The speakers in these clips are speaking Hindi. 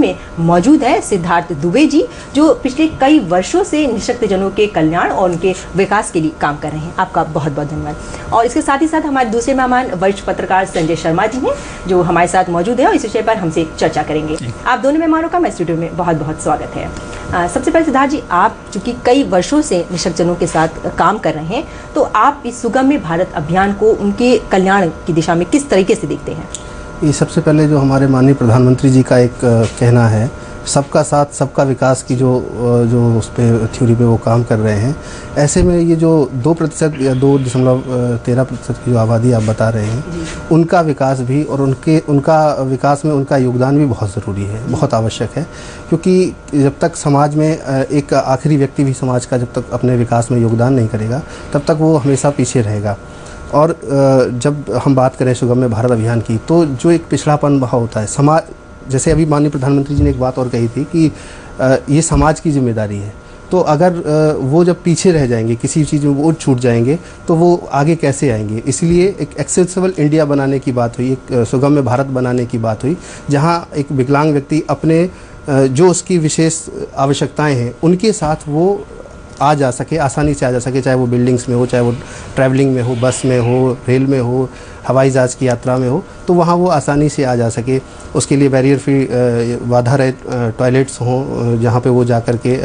में मौजूद है सिद्धार्थ दुबे जी, जो पिछले कई वर्षों से निःशक्तजनों के कल्याण और उनके विकास के लिए काम कर रहे हैं। आपका बहुत बहुत धन्यवाद। और इसके साथ ही साथ हमारे दूसरे मेहमान वरिष्ठ पत्रकार संजय शर्मा जी हैं, जो हमारे साथ मौजूद है और इस विषय पर हमसे चर्चा करेंगे। आप दोनों मेहमानों का मैं स्टूडियो में बहुत बहुत स्वागत है। सबसे पहले सिद्धार्थ जी, आप चूंकि कई वर्षों से निःशक्तजनों के साथ काम कर रहे हैं, तो आप इस सुगम्य भारत अभियान को उनके कल्याण की दिशा में किस तरीके से देखते हैं? ये सबसे पहले जो हमारे माननीय प्रधानमंत्री जी का एक कहना है, सबका साथ सबका विकास की जो उस पर थ्योरी पे वो काम कर रहे हैं, ऐसे में ये जो 2% या 2.13% की जो आबादी आप बता रहे हैं, उनका विकास भी और उनका विकास में उनका योगदान भी बहुत ज़रूरी है, बहुत आवश्यक है। क्योंकि जब तक समाज में एक आखिरी व्यक्ति भी समाज का जब तक अपने विकास में योगदान नहीं करेगा, तब तक वो हमेशा पीछे रहेगा। और जब हम बात करें सुगम्य भारत अभियान की, तो जो एक पिछड़ापन वहाँ होता है समाज, जैसे अभी माननीय प्रधानमंत्री जी ने एक बात और कही थी कि ये समाज की जिम्मेदारी है। तो अगर वो जब पीछे रह जाएंगे, किसी चीज़ में वो छूट जाएंगे, तो वो आगे कैसे आएंगे? इसलिए एक एक्सेसिबल इंडिया बनाने की बात हुई, एक सुगम्य भारत बनाने की बात हुई, जहाँ एक विकलांग व्यक्ति अपने जो उसकी विशेष आवश्यकताएँ हैं उनके साथ वो आ जा सके, आसानी से आ जा सके, चाहे वो बिल्डिंग्स में हो, चाहे वो ट्रैवलिंग में हो, बस में हो, रेल में हो, हवाई जहाज की यात्रा में हो, तो वहाँ वो आसानी से आ जा सके। उसके लिए बैरियर फ्री बाधा रहित टॉयलेट्स हों, जहाँ पे वो जा कर के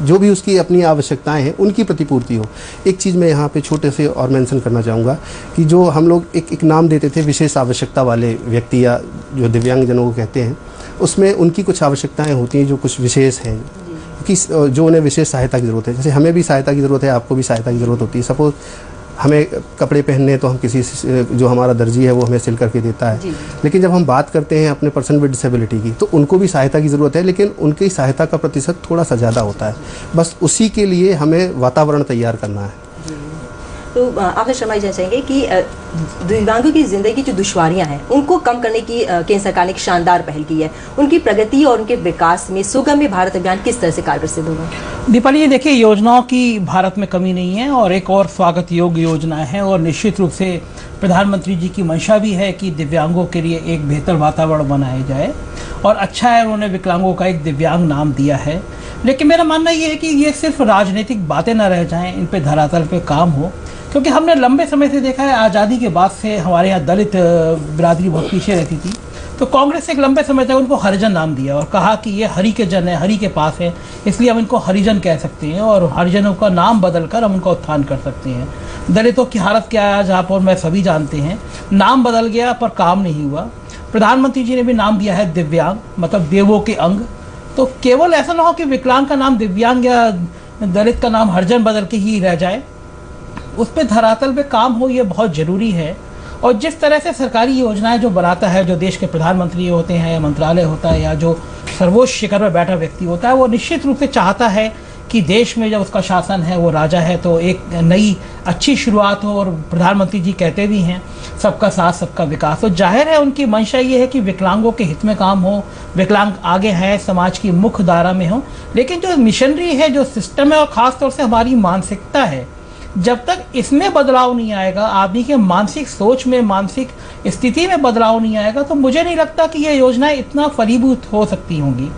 जो भी उसकी अपनी आवश्यकताएं हैं उनकी प्रतिपूर्ति हो। एक चीज़ मैं यहाँ पे छोटे से और मेंशन करना चाहूँगा कि जो हम लोग एक नाम देते थे विशेष आवश्यकता वाले व्यक्ति या जो दिव्यांगजनों को कहते हैं, उसमें उनकी कुछ आवश्यकताएँ होती हैं जो कुछ विशेष हैं, कि जो उन्हें विशेष सहायता की ज़रूरत है। जैसे हमें भी सहायता की ज़रूरत है, आपको भी सहायता की ज़रूरत होती है। सपोज़ हमें कपड़े पहनने तो हम किसी जो हमारा दर्जी है वो हमें सिल करके देता है, लेकिन जब हम बात करते हैं अपने पर्सन विद डिसेबिलिटी की, तो उनको भी सहायता की ज़रूरत है, लेकिन उनकी सहायता का प्रतिशत थोड़ा सा ज़्यादा होता है। बस उसी के लिए हमें वातावरण तैयार करना है। तो आपसे शर्मा जी चाहेंगे कि दिव्यांगों की ज़िंदगी की जो दुश्वारियां हैं उनको कम करने की केंद्र सरकार ने एक शानदार पहल की है। उनकी प्रगति और उनके विकास में सुगम्य भारत अभियान किस तरह से कारगर सिद्ध होगा? दीपाली जी, देखिए, योजनाओं की भारत में कमी नहीं है और एक और स्वागत योग्य योजना है, और निश्चित रूप से प्रधानमंत्री जी की मंशा भी है कि दिव्यांगों के लिए एक बेहतर वातावरण बनाया जाए, और अच्छा है उन्होंने विकलांगों का एक दिव्यांग नाम दिया है। लेकिन मेरा मानना ये है कि ये सिर्फ राजनीतिक बातें न रह जाएं, इन पे धरातल पे काम हो, क्योंकि हमने लंबे समय से देखा है, आज़ादी के बाद से हमारे यहाँ दलित बिरादरी बहुत पीछे रहती थी, तो कांग्रेस ने एक लंबे समय तक उनको हरिजन नाम दिया और कहा कि ये हरि के जन है, हरि के पास है, इसलिए हम इनको हरिजन कह सकते हैं और हरिजनों का नाम बदलकर हम उनका उत्थान कर सकते हैं। दलितों की हालत क्या है आज आप और मैं सभी जानते हैं। नाम बदल गया पर काम नहीं हुआ। प्रधानमंत्री जी ने भी नाम दिया है दिव्यांग, मतलब देवों के अंग। तो केवल ऐसा ना हो कि विकलांग का नाम दिव्यांग या दलित का नाम हरिजन बदल के ही रह जाए, उस पर धरातल पे काम हो, ये बहुत ज़रूरी है। और जिस तरह से सरकारी योजनाएं जो बनाता है, जो देश के प्रधानमंत्री होते हैं या मंत्रालय होता है या जो सर्वोच्च शिखर पर बैठा व्यक्ति होता है, वो निश्चित रूप से चाहता है कि देश में जब उसका शासन है, वो राजा है, तो एक नई अच्छी शुरुआत हो। और प्रधानमंत्री जी कहते भी हैं सबका साथ सबका विकास, तो जाहिर है उनकी मंशा ये है कि विकलांगों के हित में काम हो, विकलांग आगे हैं, समाज की मुख्य धारा में हो। लेकिन जो मिशनरी है, जो सिस्टम है, और ख़ासतौर से हमारी मानसिकता है, जब तक इसमें बदलाव नहीं आएगा, आदमी के मानसिक सोच में, मानसिक स्थिति में बदलाव नहीं आएगा, तो मुझे नहीं लगता कि ये योजनाएं इतना फलीभूत हो सकती होंगी।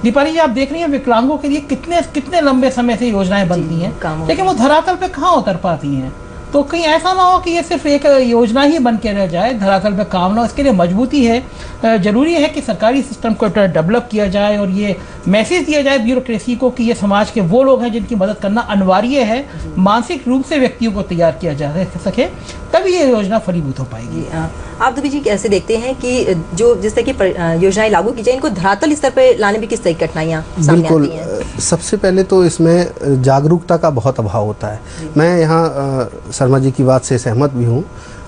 दीपाली जी, आप देख रही हैं विकलांगों के लिए कितने लंबे समय से योजनाएं बनती हैं, लेकिन वो धरातल पे कहाँ उतर पाती हैं। तो कहीं ऐसा ना हो कि ये सिर्फ एक योजना ही बन के रह जाए, धरातल पे काम ना हो। इसके लिए मजबूती है, ज़रूरी है कि सरकारी सिस्टम को डेवलप किया जाए और ये मैसेज दिया जाए ब्यूरोक्रेसी को कि ये समाज के वो लोग हैं जिनकी मदद करना अनिवार्य है। मानसिक रूप से व्यक्तियों को तैयार किया जा सके, तभी ये योजना फलीभूत हो पाएगी। आप दुबे जी कैसे देखते हैं कि जो जिस तरह की योजनाएं लागू की जाए, इनको धरातल स्तर पर लाने में किस तरह की कठिनाइयाँ सामने आती हैं? सबसे पहले तो इसमें जागरूकता का बहुत अभाव होता है। मैं यहाँ शर्मा जी की बात से सहमत भी हूँ।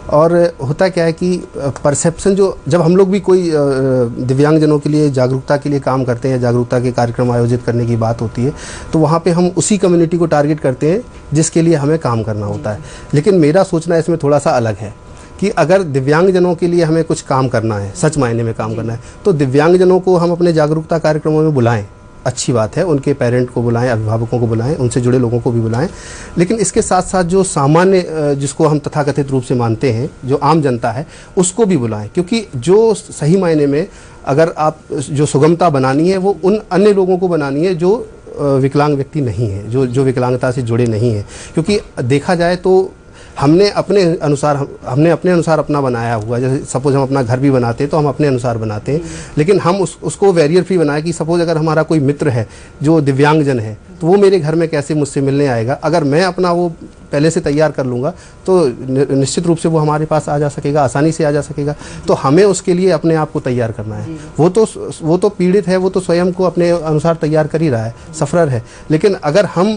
और होता क्या है कि परसेप्शन, जब हम लोग भी कोई दिव्यांगजनों के लिए जागरूकता के लिए काम करते हैं, जागरूकता के कार्यक्रम आयोजित करने की बात होती है, तो वहाँ पे हम उसी कम्युनिटी को टारगेट करते हैं जिसके लिए हमें काम करना होता है। लेकिन मेरा सोचना इसमें थोड़ा सा अलग है कि अगर दिव्यांगजनों के लिए हमें कुछ काम करना है, सच मायने में काम करना है, तो दिव्यांगजनों को हम अपने जागरूकता कार्यक्रमों में बुलाएं। अच्छी बात है, उनके पेरेंट को बुलाएं, अभिभावकों को बुलाएं, उनसे जुड़े लोगों को भी बुलाएं। लेकिन इसके साथ साथ जो सामान्य, जिसको हम तथाकथित रूप से मानते हैं, जो आम जनता है, उसको भी बुलाएं, क्योंकि जो सही मायने में अगर आप जो सुगमता बनानी है वो उन अन्य लोगों को बनानी है जो विकलांग व्यक्ति नहीं है, जो विकलांगता से जुड़े नहीं हैं। क्योंकि देखा जाए तो हमने अपने अनुसार अपना बनाया हुआ, जैसे सपोज हम अपना घर भी बनाते हैं तो हम अपने अनुसार बनाते हैं, लेकिन हम उसको बैरियर फ्री बनाए कि सपोज अगर हमारा कोई मित्र है जो दिव्यांगजन है तो वो मेरे घर में कैसे मुझसे मिलने आएगा। अगर मैं अपना वो पहले से तैयार कर लूँगा तो निश्चित रूप से वो हमारे पास आ जा सकेगा, आसानी से आ जा सकेगा। तो हमें उसके लिए अपने आप को तैयार करना है। वो तो पीड़ित है, वो तो स्वयं को अपने अनुसार तैयार कर ही रहा है, सफरर है, लेकिन अगर हम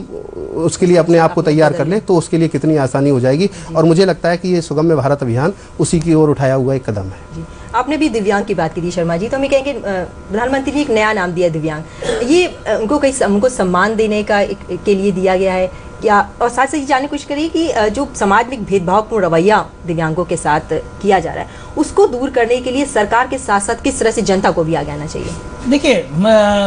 उसके लिए अपने आप को तैयार कर लें तो उसके लिए कितनी आसानी हो जाएगी। और मुझे लगता है कि ये सुगम्य भारत अभियान उसी की ओर उठाया हुआ एक कदम है। आपने भी दिव्यांग की बात की थी शर्मा जी, तो हम ये कहेंगे प्रधानमंत्री ने एक नया नाम दिया दिव्यांग, ये उनको सम्मान देने के लिए दिया गया है क्या? और साथ साथ ये जानने की कोशिश करिए कि जो समाज में भेदभावपूर्ण रवैया दिव्यांगों के साथ किया जा रहा है उसको दूर करने के लिए सरकार के साथ साथ किस तरह से जनता को भी आगे आना चाहिए? देखिए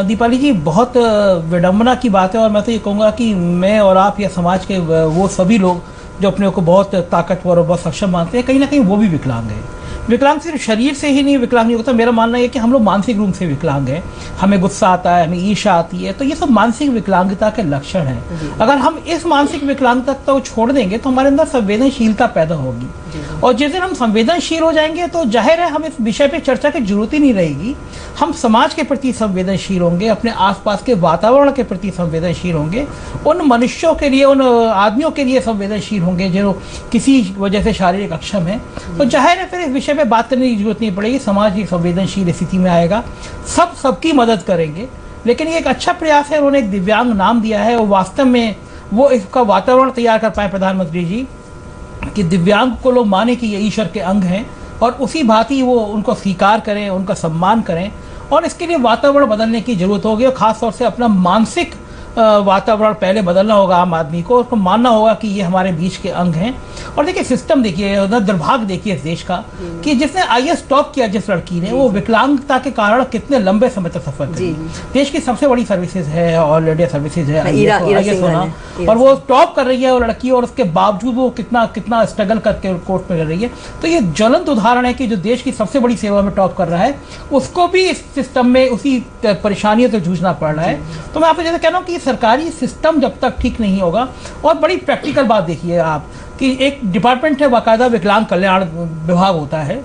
दीपाली जी, बहुत विडम्बना की बात है और मैं तो ये कहूँगा कि मैं और आप या समाज के वो सभी लोग जो अपने को बहुत ताकतवर और बहुत सक्षम मानते हैं, कहीं ना कहीं वो भी विकलांग है। विकलांग सिर्फ शरीर से ही नहीं विकलांग नहीं होता, मेरा मानना है कि हम लोग मानसिक रूप से विकलांग हैं। हमें गुस्सा आता है, हमें ईर्ष्या आती है, तो ये सब मानसिक विकलांगता के लक्षण हैं। अगर हम इस मानसिक विकलांगता को छोड़ देंगे तो हमारे अंदर संवेदनशीलता पैदा होगी, और जिस दिन हम संवेदनशील हो जाएंगे तो जाहिर है हम इस विषय पे चर्चा की जरूरत ही नहीं रहेगी। हम समाज के प्रति संवेदनशील होंगे, अपने आसपास के वातावरण के प्रति संवेदनशील होंगे, उन मनुष्यों के लिए, उन आदमियों के लिए संवेदनशील होंगे जो किसी वजह से शारीरिक अक्षम है। तो जाहिर है फिर इस विषय पे बात करने की जरूरत नहीं पड़ेगी, समाज एक संवेदनशील स्थिति में आएगा, सबकी मदद करेंगे। लेकिन ये एक अच्छा प्रयास है, उन्होंने एक दिव्यांग नाम दिया है, और वास्तव में वो इसका वातावरण तैयार कर पाए प्रधानमंत्री जी कि दिव्यांग को लोग माने कि ये ईश्वर के अंग हैं, और उसी भांति वो उनको स्वीकार करें, उनका सम्मान करें। और इसके लिए वातावरण बदलने की जरूरत होगी, और खासतौर से अपना मानसिक वातावरण पहले बदलना होगा आम आदमी को, उसको मानना होगा कि ये हमारे बीच के अंग हैं। और देखिए सिस्टम देखिए, दुर्भाग्य देखिए इस देश का कि जिसने IAS टॉप किया जिस लड़की ने, वो विकलांगता के कारण कितने लंबे समय तक सफर करी। देश की सबसे बड़ी सर्विसेज है, ऑल इंडिया सर्विसेज है IAS होना, और वो टॉप कर रही है वो लड़की, और उसके बावजूद वो कितना स्ट्रगल करके कोर्ट में कर रही है। तो ये ज्वलंत उदाहरण है कि जो देश की सबसे बड़ी सेवा में टॉप कर रहा है उसको भी इस सिस्टम में उसी परेशानियों से जूझना पड़ रहा है। तो मैं आपको जैसे कह रहा हूँ कि सरकारी सिस्टम जब तक ठीक नहीं होगा, और बड़ी प्रैक्टिकल बात देखिए आप कि एक डिपार्टमेंट है, बाकायदा विकलांग कल्याण विभाग होता है,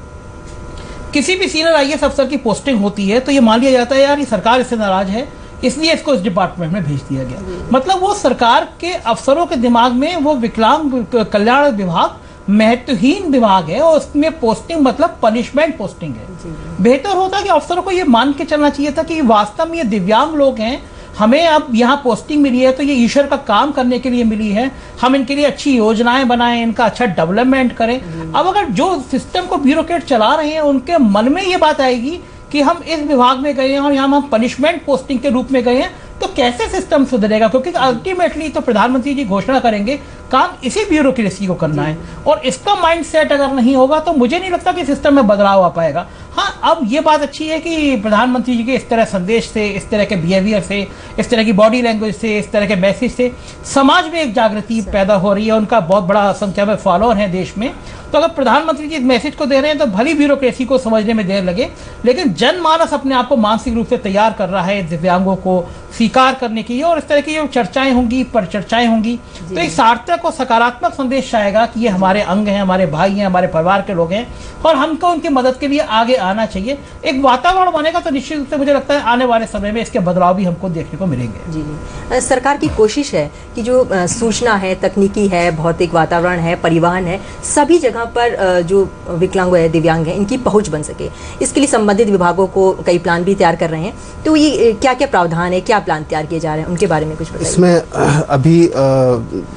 किसी भी सीनियर IAS अफसर की पोस्टिंग होती है तो ये मान लिया जाता है यार ये सरकार इससे नाराज है इसलिए इसको इस डिपार्टमेंट में भेज दिया गया। मतलब वो सरकार के अफसरों के दिमाग में वो विकलांग कल्याण विभाग महत्वहीन विभाग है, और उसमें पोस्टिंग मतलब पनिशमेंट पोस्टिंग है। बेहतर होता कि अफसरों को ये मान के चलना चाहिए था कि वास्तव में ये दिव्यांग लोग हैं, हमें अब यहाँ पोस्टिंग मिली है तो ये ईश्वर का काम करने के लिए मिली है, हम इनके लिए अच्छी योजनाएं बनाएं, इनका अच्छा डेवलपमेंट करें। अब अगर जो सिस्टम को ब्यूरोक्रेट चला रहे हैं उनके मन में ये बात आएगी कि हम इस विभाग में गए हैं और यहाँ हम पनिशमेंट पोस्टिंग के रूप में गए हैं, तो कैसे सिस्टम सुधरेगा? क्योंकि अल्टीमेटली तो प्रधानमंत्री जी घोषणा करेंगे काम इसी ब्यूरोक्रेसी को करना है, और इसका माइंडसेट अगर नहीं होगा तो मुझे नहीं लगता कि सिस्टम में बदलाव आ पाएगा। हाँ, अब ये बात अच्छी है कि प्रधानमंत्री जी के इस तरह संदेश से, इस तरह के बिहेवियर से, इस तरह की बॉडी लैंग्वेज से, इस तरह के मैसेज से समाज में एक जागृति पैदा हो रही है, उनका बहुत बड़ा संख्या में फॉलोअर है देश में। तो अगर प्रधानमंत्री जी इस मैसेज को दे रहे हैं तो भली ब्यूरोक्रेसी को समझने में देर लगे, लेकिन जनमानस अपने आप को मानसिक रूप से तैयार कर रहा है दिव्यांगों को स्वीकार करने की, और इस तरह की जो चर्चाएं होंगी, परिचर्चाएं होंगी, तो एक सार्थक और सकारात्मक संदेश आएगा कि ये हमारे अंग हैं, हमारे भाई हैं, हमारे परिवार के लोग हैं, और हमको उनकी मदद के लिए आगे आना चाहिए। एक वातावरण बनेगा तो निश्चित रूप से मुझे लगता है आने वाले समय में इसके बदलाव भी हमको देखने को मिलेंगे। जी, सरकार की कोशिश है कि जो सूचना है, तकनीकी है, भौतिक वातावरण है, परिवहन है, सभी जगह पर जो विकलांग है, दिव्यांग है, इनकी पहुंच बन सके। इसके लिए संबंधित विभागों को कई प्लान भी तैयार कर रहे हैं। तो ये क्या क्या प्रावधान है, क्या प्लान तैयार किए जा रहे हैं, उनके बारे में कुछ बताइए। इसमें अभी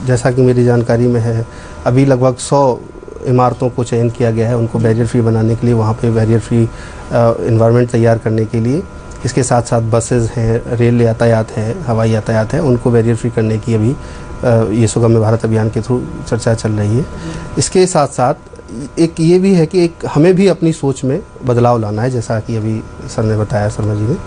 जैसा कि मेरी जानकारी में है, अभी लगभग 100 इमारतों को चयन किया गया है उनको बैरियर फ्री बनाने के लिए, वहाँ पे बैरियर फ्री इन्वायरमेंट तैयार करने के लिए। इसके साथ साथ बसेस हैं, रेल यातायात है, हवाई यातायात है, उनको बैरियर फ्री करने की अभी ये सुगम्य भारत अभियान के थ्रू चर्चा चल रही है। इसके साथ साथ एक ये भी है कि एक हमें भी अपनी सोच में बदलाव लाना है, जैसा कि अभी सर ने बताया, शर्मा जी ने,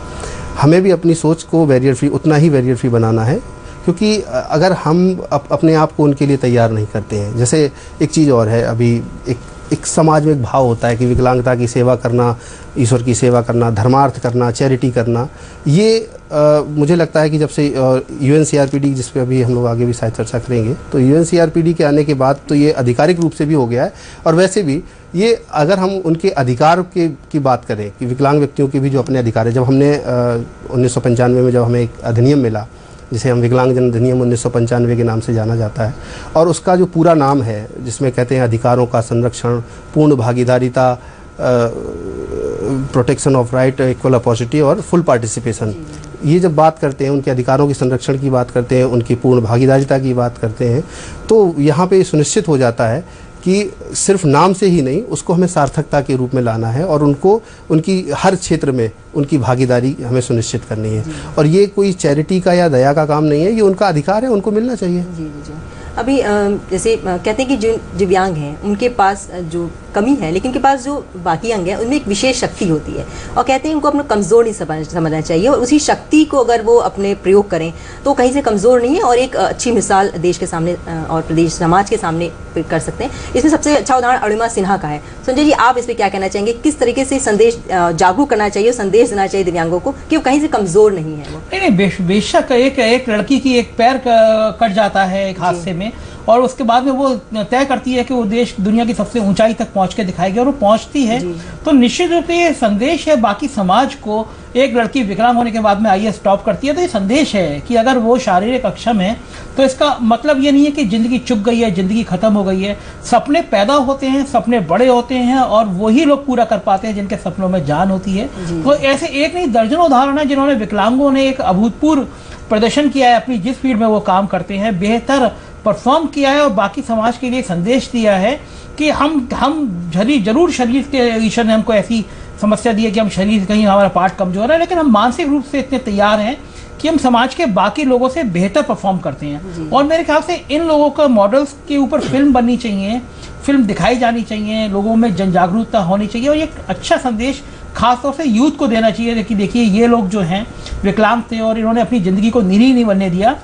हमें भी अपनी सोच को बैरियर फ्री, उतना ही बैरियर फ्री बनाना है। क्योंकि अगर हम अपने आप को उनके लिए तैयार नहीं करते हैं, जैसे एक चीज़ और है, अभी एक एक समाज में एक भाव होता है कि विकलांगता की सेवा करना, ईश्वर की सेवा करना, धर्मार्थ करना, चैरिटी करना, ये मुझे लगता है कि जब से UNCRPD, जिस पे अभी हम लोग आगे भी शायद चर्चा करेंगे, तो UNCRPD के आने के बाद तो ये आधिकारिक रूप से भी हो गया है। और वैसे भी ये अगर हम उनके अधिकार की बात करें कि विकलांग व्यक्तियों के भी जो अपने अधिकार है, जब हमने 1995 में जब हमें एक अधिनियम मिला जिसे हम विकलांगजन अधिनियम 1995 के नाम से जाना जाता है, और उसका जो पूरा नाम है जिसमें कहते हैं अधिकारों का संरक्षण, पूर्ण भागीदारिता, protection of right, equal opportunity और फुल पार्टिसिपेशन, ये जब बात करते हैं, उनके अधिकारों के संरक्षण की बात करते हैं, उनकी पूर्ण भागीदारिता की बात करते हैं, तो यहाँ पे सुनिश्चित हो जाता है कि सिर्फ नाम से ही नहीं, उसको हमें सार्थकता के रूप में लाना है और उनको उनकी हर क्षेत्र में उनकी भागीदारी हमें सुनिश्चित करनी है। और ये कोई चैरिटी का या दया का काम नहीं है, ये उनका अधिकार है, उनको मिलना चाहिए। जी जी जी। अभी जैसे कहते हैं कि जो दिव्यांग हैं उनके पास जो कमी है, लेकिन उनके पास जो बाकी अंग हैं उनमें एक विशेष शक्ति होती है, और कहते हैं उनको अपना कमज़ोर नहीं समझना चाहिए, और उसी शक्ति को अगर वो अपने प्रयोग करें तो कहीं से कमज़ोर नहीं है, और एक अच्छी मिसाल देश के सामने और प्रदेश समाज के सामने कर सकते हैं। इसमें सबसे अच्छा उदाहरण अरुणिमा सिन्हा का है। संजय जी, आप इस पर क्या कहना चाहेंगे? किस तरीके से संदेश जागरूक करना चाहिए, संदेश देना चाहिए दिव्यांगों को कि वो कहीं से कमज़ोर नहीं है? वो नहीं, बेशक एक लड़की की एक पैर कट जाता है एक हादसे में, और उसके बाद में वो तय करती है कि वो देश दुनिया की सबसे ऊंचाई तक पहुंच के दिखाएगी, और वो पहुंचती है। तो निश्चित रूप से ये संदेश है बाकी समाज को। एक लड़की विकलांग होने के बाद में IAS टॉप करती है, तो ये संदेश है कि अगर वो शारीरिक अक्षम है तो इसका मतलब ये नहीं है कि ज़िंदगी चुक गई है, ज़िंदगी ख़त्म हो गई है। सपने पैदा होते हैं, सपने बड़े होते हैं, और वही लोग पूरा कर पाते हैं जिनके सपनों में जान होती है। तो ऐसे एक नहीं दर्जनों उदाहरण है जिन्होंने विकलांगों ने एक अभूतपूर्व प्रदर्शन किया है अपनी जिस फील्ड में वो काम करते हैं, बेहतर परफॉर्म किया है, और बाकी समाज के लिए संदेश दिया है कि हम जरूर शरीर के, ईश्वर ने हमको ऐसी समस्या दी है कि हम शरीर कहीं हमारा पार्ट कमजोर है, लेकिन हम मानसिक रूप से इतने तैयार हैं कि हम समाज के बाकी लोगों से बेहतर परफॉर्म करते हैं। और मेरे ख्याल से इन लोगों का मॉडल्स के ऊपर फिल्म बननी चाहिए, फिल्म दिखाई जानी चाहिए, लोगों में जन जागरूकता होनी चाहिए, और ये अच्छा संदेश खासतौर से यूथ को देना चाहिए कि देखिए ये लोग जो हैं विकलांग थे और इन्होंने अपनी ज़िंदगी को निरी नहीं बनने दिया।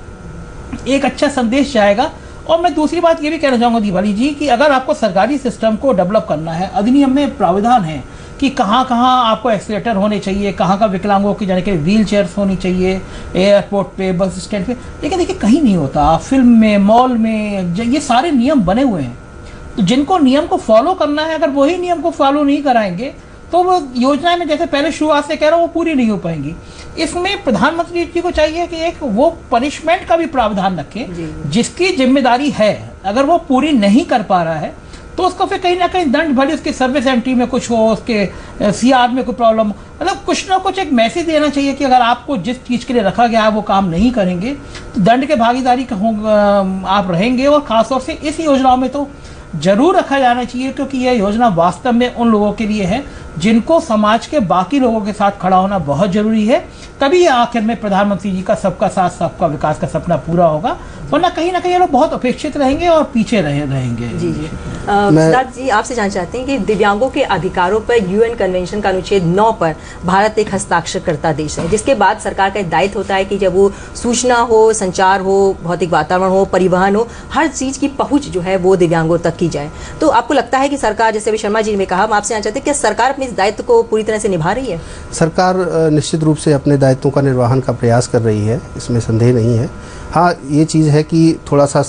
एक अच्छा संदेश जाएगा। और मैं दूसरी बात ये भी कहना चाहूँगा दीवाली जी कि अगर आपको सरकारी सिस्टम को डेवलप करना है, अधिनियम में प्रावधान है कि कहाँ कहाँ आपको एक्सीलेटर होने चाहिए, कहाँ कहाँ विकलांगों की जाने के लिए व्हील चेयर्स होनी चाहिए, एयरपोर्ट पे, बस स्टैंड पे, लेकिन देखिए कहीं नहीं होता। फिल्म में, मॉल में ये सारे नियम बने हुए हैं, तो जिनको नियम को फॉलो करना है, अगर वही नियम को फॉलो नहीं कराएंगे तो वो योजना में जैसे पहले शुरुआत से कह रहा हूँ वो पूरी नहीं हो पाएंगी। इसमें प्रधानमंत्री जी को चाहिए कि एक वो पनिशमेंट का भी प्रावधान रखे, जिसकी जिम्मेदारी है अगर वो पूरी नहीं कर पा रहा है तो उसको फिर कहीं ना कहीं दंड, भले उसके सर्विस एंट्री में कुछ हो, उसके CR में कोई प्रॉब्लम, मतलब कुछ ना कुछ एक मैसेज देना चाहिए कि अगर आपको जिस चीज़ के लिए रखा गया है वो काम नहीं करेंगे तो दंड के भागीदारी आप रहेंगे। और खासतौर से इस योजनाओं में तो जरूर रखा जाना चाहिए, क्योंकि यह योजना वास्तव में उन लोगों के लिए है जिनको समाज के बाकी लोगों के साथ खड़ा होना बहुत जरूरी है। तभी ये आखिर में प्रधानमंत्री जी का सबका साथ सबका विकास का सपना पूरा होगा, वरना कहीं ना कहीं ये लोग बहुत अपेक्षित रहेंगे और पीछे रहेंगे। जी जी। सिद्धार्थ जी, आपसे जानना चाहते हैं कि दिव्यांगों के अधिकारों पर UN कन्वेंशन का अनुच्छेद 9 पर भारत एक हस्ताक्षरकर्ता देश है, जिसके बाद सरकार का दायित्व होता है कि जब वो सूचना हो, संचार हो, भौतिक वातावरण हो, परिवहन हो, हर चीज़ की पहुँच जो है वो दिव्यांगों तक की जाए। तो आपको लगता है कि सरकार, जैसे अभी शर्मा जी ने कहा, हम आपसे जानना चाहते हैं कि सरकार अपने इस दायित्व को पूरी तरह से निभा रही है? सरकार निश्चित रूप से अपने दायित्वों का निर्वहन का प्रयास कर रही है, इसमें संदेह नहीं है। हाँ, ये चीज़ है कि थोड़ा सा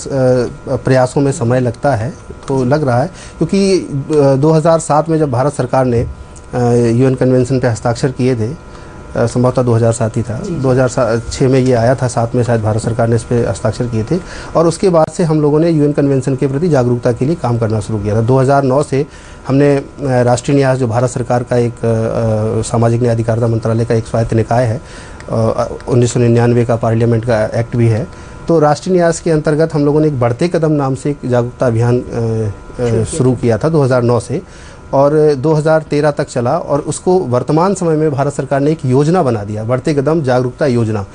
प्रयासों में समय लगता है, तो लग रहा है, क्योंकि 2007 में जब भारत सरकार ने UN कन्वेंशन पे हस्ताक्षर किए थे, संभवतः 2007 ही था, 2006 में ये आया था, 7 में शायद भारत सरकार ने इस पर हस्ताक्षर किए थे, और उसके बाद से हम लोगों ने UN कन्वेंशन के प्रति जागरूकता के लिए काम करना शुरू किया था। 2009 से हमने राष्ट्रीय न्यास, जो भारत सरकार का एक सामाजिक न्याय अधिकारिता मंत्रालय का एक स्वायत्त निकाय है, 1999 का पार्लियामेंट का एक्ट भी है, तो राष्ट्रीय न्यास के अंतर्गत हम लोगों ने एक बढ़ते कदम नाम से एक जागरूकता अभियान शुरू किया था 2009 से, और 2013 तक चला, और उसको वर्तमान समय में भारत सरकार ने एक योजना बना दिया, बढ़ते कदम जागरूकता योजना।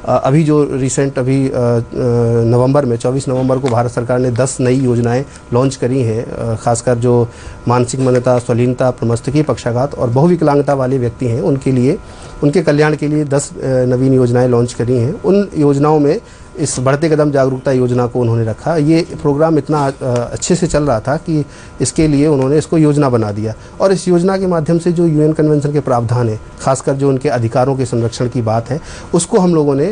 अभी जो रिसेंट नवंबर में 24 नवंबर को भारत सरकार ने 10 नई योजनाएं लॉन्च करी हैं, खासकर जो मानसिक मन्यता, स्वलीनता, प्रमस्तकीय पक्षाघात और बहुविकलांगता वाले व्यक्ति हैं उनके लिए, उनके कल्याण के लिए 10 नवीन योजनाएं लॉन्च करी हैं। उन योजनाओं में इस बढ़ते कदम जागरूकता योजना को उन्होंने रखा। ये प्रोग्राम इतना अच्छे से चल रहा था कि इसके लिए उन्होंने इसको योजना बना दिया, और इस योजना के माध्यम से जो यूएन कन्वेंशन के प्रावधान है, खासकर जो उनके अधिकारों के संरक्षण की बात है, उसको हम लोगों ने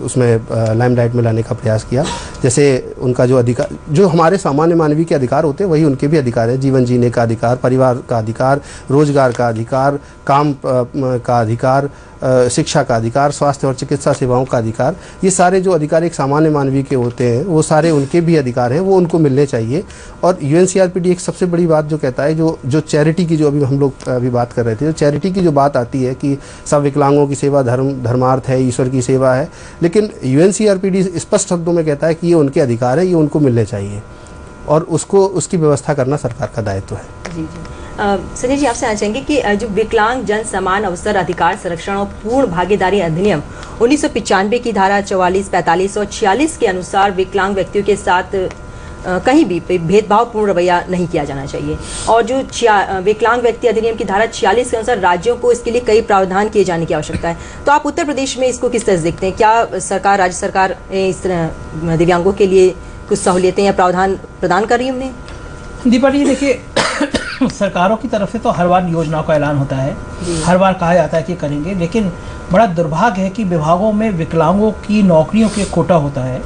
उसमें लाइमलाइट में लाने का प्रयास किया। जैसे उनका जो अधिकार, जो हमारे सामान्य मानवीय के अधिकार होते हैं, वही उनके भी अधिकार है। जीवन जीने का अधिकार, परिवार का अधिकार, रोजगार का अधिकार, काम का अधिकार, शिक्षा का अधिकार, स्वास्थ्य और चिकित्सा सेवाओं का अधिकार, ये सारे जो अधिकार एक सामान्य मानवीय के होते हैं, वो सारे उनके भी अधिकार हैं, वो उनको मिलने चाहिए। और यूएनसीआरपीडी एक सबसे बड़ी बात जो कहता है, जो चैरिटी की, जो अभी हम लोग अभी बात कर रहे थे, जो चैरिटी की जो बात आती है कि सब विकलांगों की सेवा धर्मार्थ है, ईश्वर की सेवा है, लेकिन यूएनसीआरपीडी स्पष्ट शब्दों में कहता है कि ये उनके अधिकार है, ये उनको मिलने चाहिए, और उसकी व्यवस्था करना सरकार का दायित्व है। जी जी। संजय जी, आपसे आना चाहेंगे कि जो विकलांग जन समान अवसर अधिकार संरक्षण और पूर्ण भागीदारी अधिनियम 1995 की धारा 44, 45 और 46 के अनुसार विकलांग व्यक्तियों के साथ कहीं भी भेदभावपूर्ण रवैया नहीं किया जाना चाहिए, और जो विकलांग व्यक्ति अधिनियम की धारा 46 के अनुसार राज्यों को इसके लिए कई प्रावधान किए जाने की आवश्यकता है। तो आप उत्तर प्रदेश में इसको किस तरह से देखते हैं? क्या सरकार, राज्य सरकार इस तरह दिव्यांगों के लिए कुछ सहूलियतें या प्रावधान प्रदान कर रही है उन्हें? दीपा जी, देखिए, सरकारों की तरफ से तो हर बार योजनाओं का ऐलान होता है, हर बार कहा जाता है कि करेंगे, लेकिन बड़ा दुर्भाग्य है कि विभागों में विकलांगों की नौकरियों के कोटा होता है।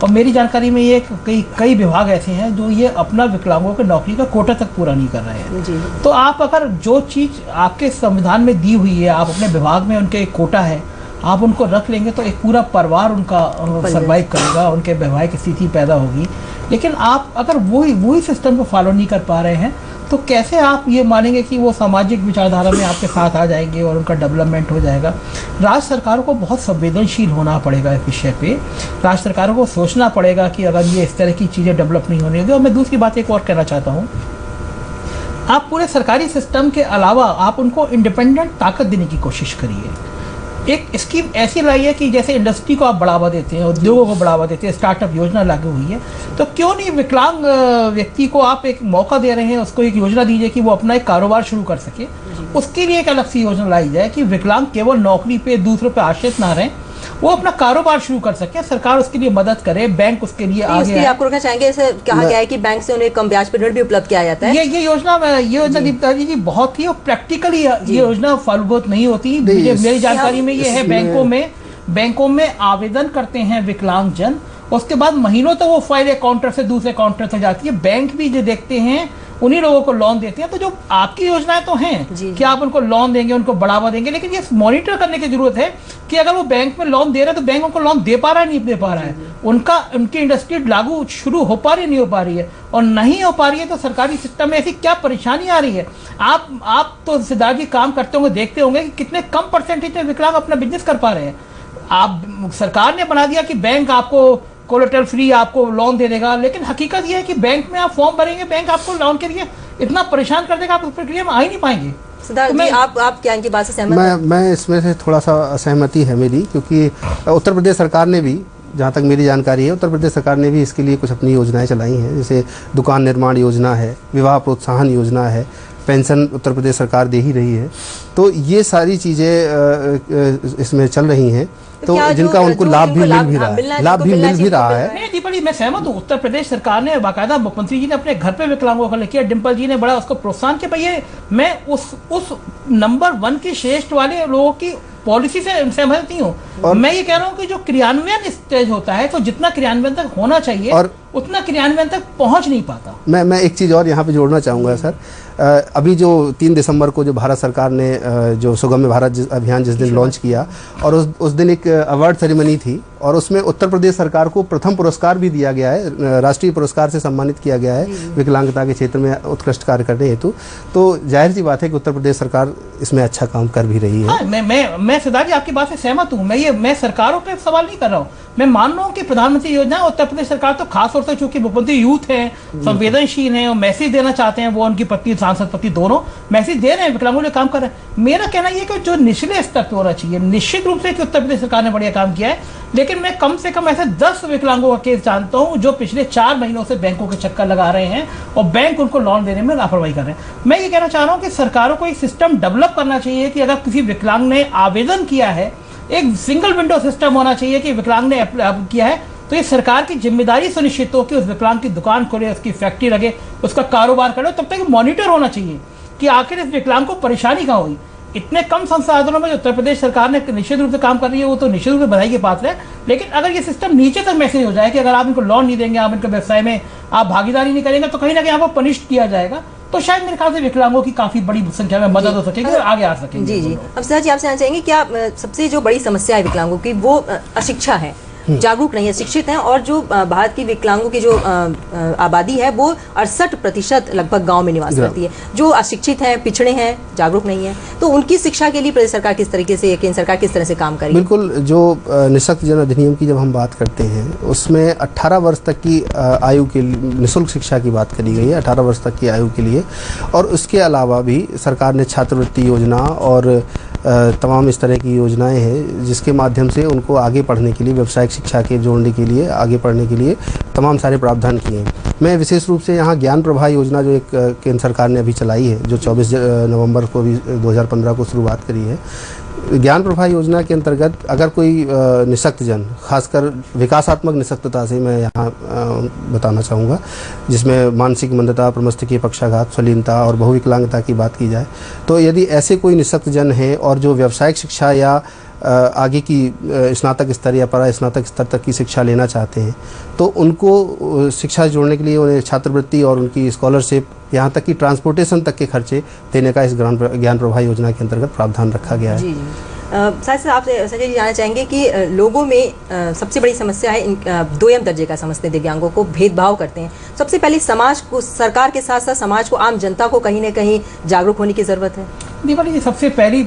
और मेरी जानकारी में ये कई विभाग ऐसे हैं जो ये अपना विकलांगों के नौकरी का कोटा तक पूरा नहीं कर रहे हैं। तो आप अगर जो चीज़ आपके संविधान में दी हुई है, आप अपने विभाग में उनके एक कोटा है, आप उनको रख लेंगे तो एक पूरा परिवार उनका सर्वाइव करेगा, उनके वैवाहिक स्थिति पैदा होगी। लेकिन आप अगर वही सिस्टम को फॉलो नहीं कर पा रहे हैं, तो कैसे आप ये मानेंगे कि वो सामाजिक विचारधारा में आपके साथ आ जाएंगे और उनका डेवलपमेंट हो जाएगा? राज्य सरकारों को बहुत संवेदनशील होना पड़ेगा इस विषय पे। राज्य सरकारों को सोचना पड़ेगा कि अगर ये इस तरह की चीज़ें डेवलप नहीं होनी होगी। और मैं दूसरी बात एक और कहना चाहता हूँ, आप पूरे सरकारी सिस्टम के अलावा आप उनको इंडिपेंडेंट ताकत देने की कोशिश करिए। एक स्कीम ऐसी लाइए कि जैसे इंडस्ट्री को आप बढ़ावा देते हैं, उद्योगों को बढ़ावा देते हैं, स्टार्टअप योजना लागू हुई है, तो क्यों नहीं विकलांग व्यक्ति को आप एक मौका दे रहे हैं, उसको एक योजना दीजिए कि वो अपना एक कारोबार शुरू कर सके। उसके लिए एक अलग सी योजना लाई जाए कि विकलांग केवल नौकरी पे दूसरों पे आश्रित ना रहें, वो अपना कारोबार शुरू कर सके, सरकार उसके लिए मदद करे, बैंक उसके लिए आगे आए। आपको कहना चाहेंगे, ऐसे कहा गया है कि बैंक से उन्हें कम ब्याज पर ऋण भी उपलब्ध किया जाता है। ये योजना दीपिका जी बहुत ही प्रैक्टिकली ये योजना फलभूत नहीं होती। मेरी जानकारी में ये है, बैंकों में आवेदन करते हैं विकलांग जन, उसके बाद महीनों तक वो फाइल एक काउंटर से दूसरे काउंटर तक जाती है, बैंक भी जो देखते हैं उन्हीं लोगों को लोन देते हैं। तो जो आपकी योजनाएं तो हैं कि आप उनको लोन देंगे, उनको बढ़ावा देंगे, लेकिन ये मॉनिटर करने की जरूरत है कि अगर वो बैंक में लोन दे रहा है तो बैंक उनको लोन दे पा रहा है, नहीं दे पा रहा है, उनकी इंडस्ट्री लागू शुरू हो पा रही है, नहीं हो पा रही है, और नहीं हो पा रही है तो सरकारी सिस्टम में ऐसी क्या परेशानी आ रही है। आप तो सिद्धार्थ जी काम करते होंगे, देखते होंगे कि कितने कम परसेंटेज में विकलांग अपना बिजनेस कर पा रहे हैं। आप सरकार ने बना दिया कि बैंक आपको कोलेटरल फ्री आपको लोन दे देगा, लेकिन हकीकत यह है कि बैंक में आप फॉर्म भरेंगे, बैंक आपको लोन के लिए इतना परेशान कर देगा, आप उस प्रक्रिया में आ ही नहीं पाएंगे। सिद्धार्थ जी, आप क्या इनकी बात से सहमत हैं? मैं इसमें से थोड़ा सा असहमति है मेरी, क्योंकि उत्तर प्रदेश सरकार ने भी, जहाँ तक मेरी जानकारी है, उत्तर प्रदेश सरकार ने भी इसके लिए कुछ अपनी योजनाएं चलाई हैं। जैसे दुकान निर्माण योजना है, विवाह प्रोत्साहन योजना है, पेंशन उत्तर प्रदेश सरकार दे ही रही है। तो ये सारी चीज़ें इसमें चल रही हैं, तो जिनका उनको लाभ भी मिल भी रहा है। नहीं दीपक, मैं सहमत हूँ। उत्तर प्रदेश सरकार ने बाकायदा, मुख्यमंत्री जी ने अपने घर पे विकलांगों को लेकर, डिम्पल जी ने बड़ा उसको प्रोत्साहन किया। भैया मैं उस नंबर 1 की श्रेष्ठ वाले लोगों की पॉलिसी से सहमत नहीं हूँ। मैं ये कह रहा हूँ कि जो क्रियान्वयन स्टेज होता है, तो जितना क्रियान्वयन तक होना चाहिए और उतना क्रियान्वयन तक पहुँच नहीं पाता। मैं एक चीज़ और यहाँ पे जोड़ना चाहूँगा सर। अभी जो 3 दिसंबर को जो भारत सरकार ने जो सुगम्य भारत अभियान जिस दिन लॉन्च किया, और उस दिन एक अवार्ड सेरेमनी थी, और उसमें उत्तर प्रदेश सरकार को प्रथम पुरस्कार भी दिया गया है, राष्ट्रीय पुरस्कार से सम्मानित किया गया है विकलांगता के क्षेत्र में उत्कृष्ट कार्य करने हेतु। तो जाहिर सी बात है कि उत्तर प्रदेश सरकार इसमें अच्छा काम कर भी रही है। हाँ, मैं सिद्धार्थ जी आपकी बात से सहमत हूँ। मैं सरकारों पे सवाल नहीं कर रहा हूँ। मैं मान रहा हूँ कि प्रधानमंत्री योजना उत्तर प्रदेश सरकार तो खास तौर से, चूंकि मुख्यमंत्री यूथ है, संवेदनशील है और मैसेज देना चाहते हैं, वो उनकी पत्नी, सांसद पत्नी दोनों मैसेज दे रहे हैं, विकलांगों ने काम कर रहे हैं। मेरा कहना यह कि जो निचले स्तर पर होना चाहिए, निश्चित रूप से कि उत्तर प्रदेश सरकार ने बढ़िया काम किया है, लेकिन मैं कम से कम ऐसे 10 विकलांगों का केस जानता हूं जो पिछले 4 महीनों से बैंकों के चक्कर लगा रहे हैं और बैंक उनको लोन देने में लापरवाही कर रहे हैं। मैं ये कहना चाह रहा हूं कि सरकारों को एक सिस्टम डेवलप करना चाहिए कि अगर किसी विकलांग ने आवेदन किया है एक सिंगल विंडो सिस्टम होना चाहिए कि विकलांग ने किया है तो ये सरकार की जिम्मेदारी सुनिश्चित हो कि उस विकलांग की दुकान खोले, उसकी फैक्ट्री लगे, उसका कारोबार करे। तब तक मॉनिटर होना चाहिए कि आखिर इस विकलांग को परेशानी कहाँ हुई। इतने कम संसाधनों में जो उत्तर प्रदेश सरकार ने निश्चित रूप से काम कर रही है वो तो निश्चित रूप से बधाई के पात्र है। लेकिन अगर ये सिस्टम नीचे तक मैसेज हो जाए कि अगर आप इनको लोन नहीं देंगे, आप इनके व्यवसाय में आप भागीदारी नहीं करेंगे, तो कहीं ना कहीं आपको पनिश किया जाएगा, तो शायद मेरे ख्याल से विकलांगों की काफी बड़ी संख्या में मदद हो सकेगी और आगे आ सकेंगे। जी जी। अब सर जी आपसे जानना चाहेंगे क्या सबसे जो बड़ी समस्या है विकलांगों की वो अशिक्षा है, जागरूक नहीं है, शिक्षित हैं, और जो भारत की विकलांगों की जो आबादी है वो 68% लगभग गांव में निवास करती है। जो अशिक्षित हैं, पिछड़े हैं, जागरूक नहीं है, तो उनकी शिक्षा के लिए प्रदेश सरकार किस तरीके से, केंद्र सरकार किस तरह से काम करेगी? बिल्कुल, जो निःशक्त जन अधिनियम की जब हम बात करते हैं उसमें 18 वर्ष तक की आयु के निःशुल्क शिक्षा की बात करी गई है, 18 वर्ष तक की आयु के लिए। और उसके अलावा भी सरकार ने छात्रवृत्ति योजना और तमाम इस तरह की योजनाएं हैं जिसके माध्यम से उनको आगे पढ़ने के लिए, व्यवसायिक शिक्षा के जोड़ने के लिए, आगे पढ़ने के लिए तमाम सारे प्रावधान किए हैं। मैं विशेष रूप से यहाँ ज्ञान प्रभा योजना जो एक केंद्र सरकार ने अभी चलाई है, जो 24 नवंबर को भी 2015 को शुरुआत करी है। ज्ञान प्रभा योजना के अंतर्गत अगर कोई निःशक्त जन, खासकर विकासात्मक निःशक्तता से मैं यहाँ बताना चाहूँगा, जिसमें मानसिक मंदता, प्रमस्तिष्कीय पक्षाघात, स्वलीनता और बहुविकलांगता की बात की जाए, तो यदि ऐसे कोई निःशक्त जन है और जो व्यावसायिक शिक्षा या आगे की स्नातक स्तर या परा स्नातक स्तर तक की शिक्षा लेना चाहते हैं, तो उनको शिक्षा से जोड़ने के लिए उन्हें छात्रवृत्ति और उनकी स्कॉलरशिप, यहाँ तक कि ट्रांसपोर्टेशन तक के खर्चे देने का इस ज्ञान प्रभा योजना के अंतर्गत प्रावधान रखा गया है। जी जी। साथ ही आपसे संजय जी जानना चाहेंगे कि लोगों में सबसे बड़ी समस्या है दोयम दर्जे का समझते हैं, दिव्यांगों को भेदभाव करते हैं। सबसे पहले समाज को, सरकार के साथ साथ समाज को, आम जनता को कहीं ना कहीं जागरूक होने की ज़रूरत है। दीपाली जी, सबसे पहली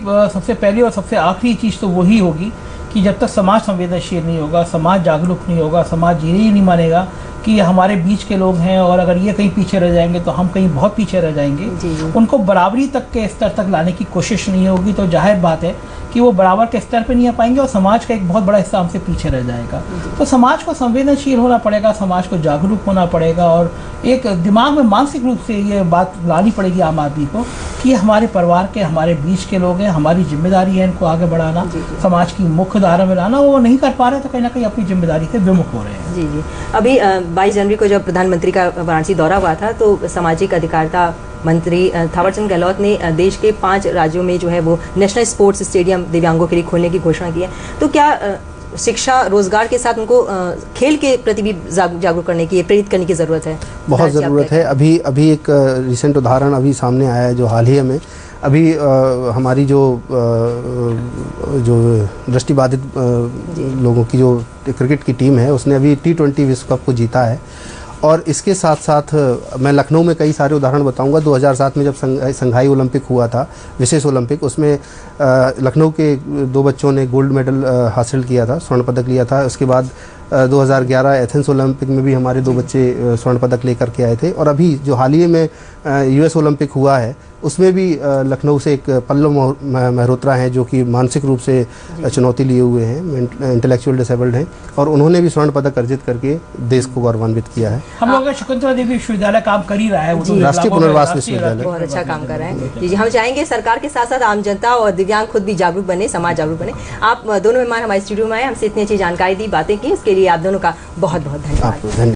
और सबसे आखिरी चीज़ तो वही होगी कि जब तक समाज संवेदनशील नहीं होगा, समाज जागरूक नहीं होगा, समाज ये नहीं मानेगा कि हमारे बीच के लोग हैं और अगर ये कहीं पीछे रह जाएंगे तो हम कहीं बहुत पीछे रह जाएंगे, उनको बराबरी तक के स्तर तक लाने की कोशिश नहीं होगी, तो जाहिर बात है कि वो बराबर के स्तर पे नहीं आ पाएंगे और समाज का एक बहुत बड़ा हिस्सा हमसे पीछे रह जाएगा। तो समाज को संवेदनशील होना पड़ेगा, समाज को जागरूक होना पड़ेगा और एक दिमाग में मानसिक रूप से ये बात लानी पड़ेगी आम आदमी को कि हमारे परिवार के, हमारे बीच के लोग हैं, हमारी जिम्मेदारी है इनको आगे बढ़ाना, समाज की मुख्य धारा में लाना। वो नहीं कर पा रहे तो कहीं ना कहीं अपनी जिम्मेदारी से विमुख हो रहे हैं। जी जी। अभी 22 जनवरी को जब प्रधानमंत्री का वाराणसी दौरा हुआ था तो सामाजिक अधिकारिता मंत्री थावरचंद गहलोत ने देश के 5 राज्यों में जो है वो नेशनल स्पोर्ट्स स्टेडियम दिव्यांगों के लिए खोलने की घोषणा की है। तो क्या शिक्षा, रोजगार के साथ उनको खेल के प्रति भी जागरूक करने की, प्रेरित करने की ज़रूरत है? बहुत ज़रूरत है। अभी एक रिसेंट उदाहरण अभी सामने आया है जो हाल ही में अभी हमारी जो दृष्टिबाधित लोगों की जो क्रिकेट की टीम है उसने अभी T20 विश्व कप को जीता है। और इसके साथ साथ मैं लखनऊ में कई सारे उदाहरण बताऊंगा। 2007 में जब संघाई ओलंपिक हुआ था, विशेष ओलंपिक, उसमें लखनऊ के 2 बच्चों ने गोल्ड मेडल हासिल किया था, स्वर्ण पदक लिया था। उसके बाद 2011 एथेंस ओलंपिक में भी हमारे 2 बच्चे स्वर्ण पदक लेकर के आए थे। और अभी जो हाल ही में US ओलंपिक हुआ है उसमें भी लखनऊ से एक पल्लव मेहरोत्रा हैं जो कि मानसिक रूप से चुनौती लिए हुए हैं, इंटेलेक्चुअल डिसेबल्ड हैं, और उन्होंने भी स्वर्ण पदक अर्जित करके देश को गौरवान्वित किया है। हम लोग का शकुंतला देवी विश्वविद्यालय काम कर ही रहा है, राष्ट्रीय पुनर्वास विश्वविद्यालय बहुत अच्छा काम कर रहे हैं। जी जी, हम चाहेंगे सरकार के साथ साथ आम जनता और दिव्यांग खुद भी जागरूक बने, समाज जागरूक बने। आप दोनों मेहमान हमारे स्टूडियो में आए, हमसे इतनी अच्छी जानकारी दी, बातें की, इसके लिए आप दोनों का बहुत बहुत धन्यवाद।